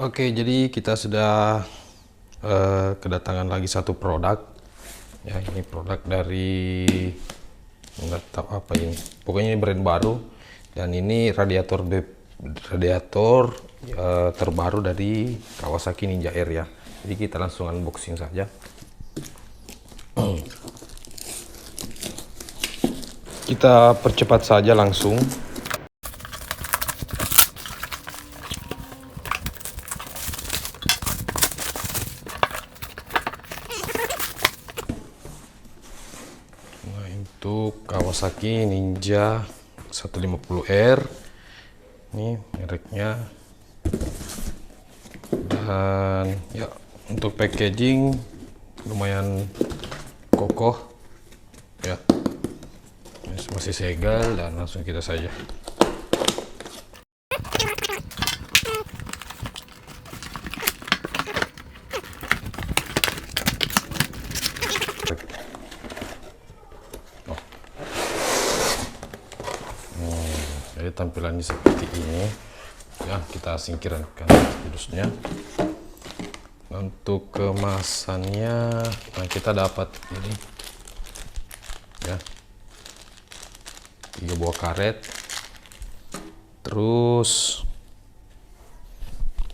Oke, jadi kita sudah kedatangan lagi satu produk. Ya, ini produk dari nggak tahu apa ini. Pokoknya ini brand baru dan ini radiator terbaru dari Kawasaki Ninja Air ya. Jadi kita langsung unboxing saja. Kita percepat saja langsung. Nah, untuk Kawasaki Ninja 150R ini mereknya, dan ya untuk packaging lumayan kokoh ya, masih segel, dan langsung kita saja. Jadi tampilannya seperti ini ya, kita singkirkan virusnya. Untuk kemasannya, nah kita dapat ini ya, 3 buah karet. Terus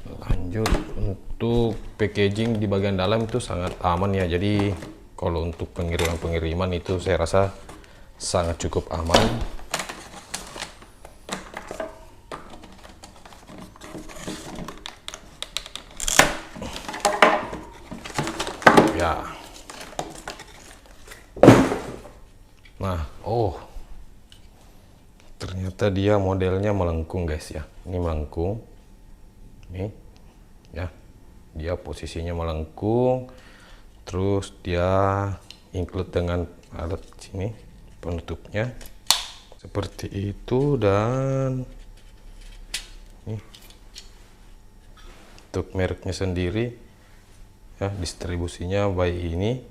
lanjut, untuk packaging di bagian dalam itu sangat aman ya, jadi kalau untuk pengiriman itu saya rasa sangat cukup aman. Ya. Nah, ternyata dia modelnya melengkung guys ya. Ini melengkung. Nih. Ya. Dia posisinya melengkung. Terus dia include dengan alat sini penutupnya. Seperti itu, dan nih. Untuk mereknya sendiri ya, distribusinya by ini.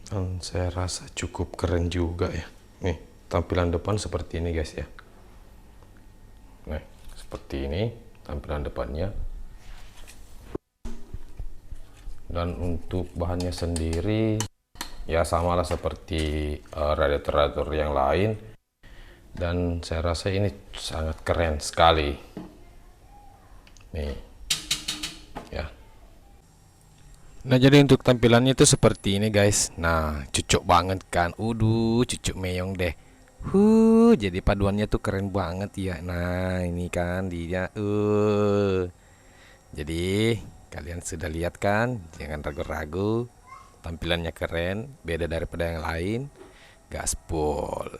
Dan saya rasa cukup keren juga ya. Nih, tampilan depan seperti ini guys ya. Nah, seperti ini tampilan depannya. Dan untuk bahannya sendiri ya samalah seperti radiator-radiator yang lain. Dan saya rasa ini sangat keren sekali. Nih. Ya. Nah, jadi untuk tampilannya itu seperti ini guys. Nah, cocok banget kan. Cucuk meyong deh. Jadi paduannya tuh keren banget ya. Nah, ini kan dia. Jadi kalian sudah lihat kan? Jangan ragu-ragu. Tampilannya keren, beda daripada yang lain. Gaspol.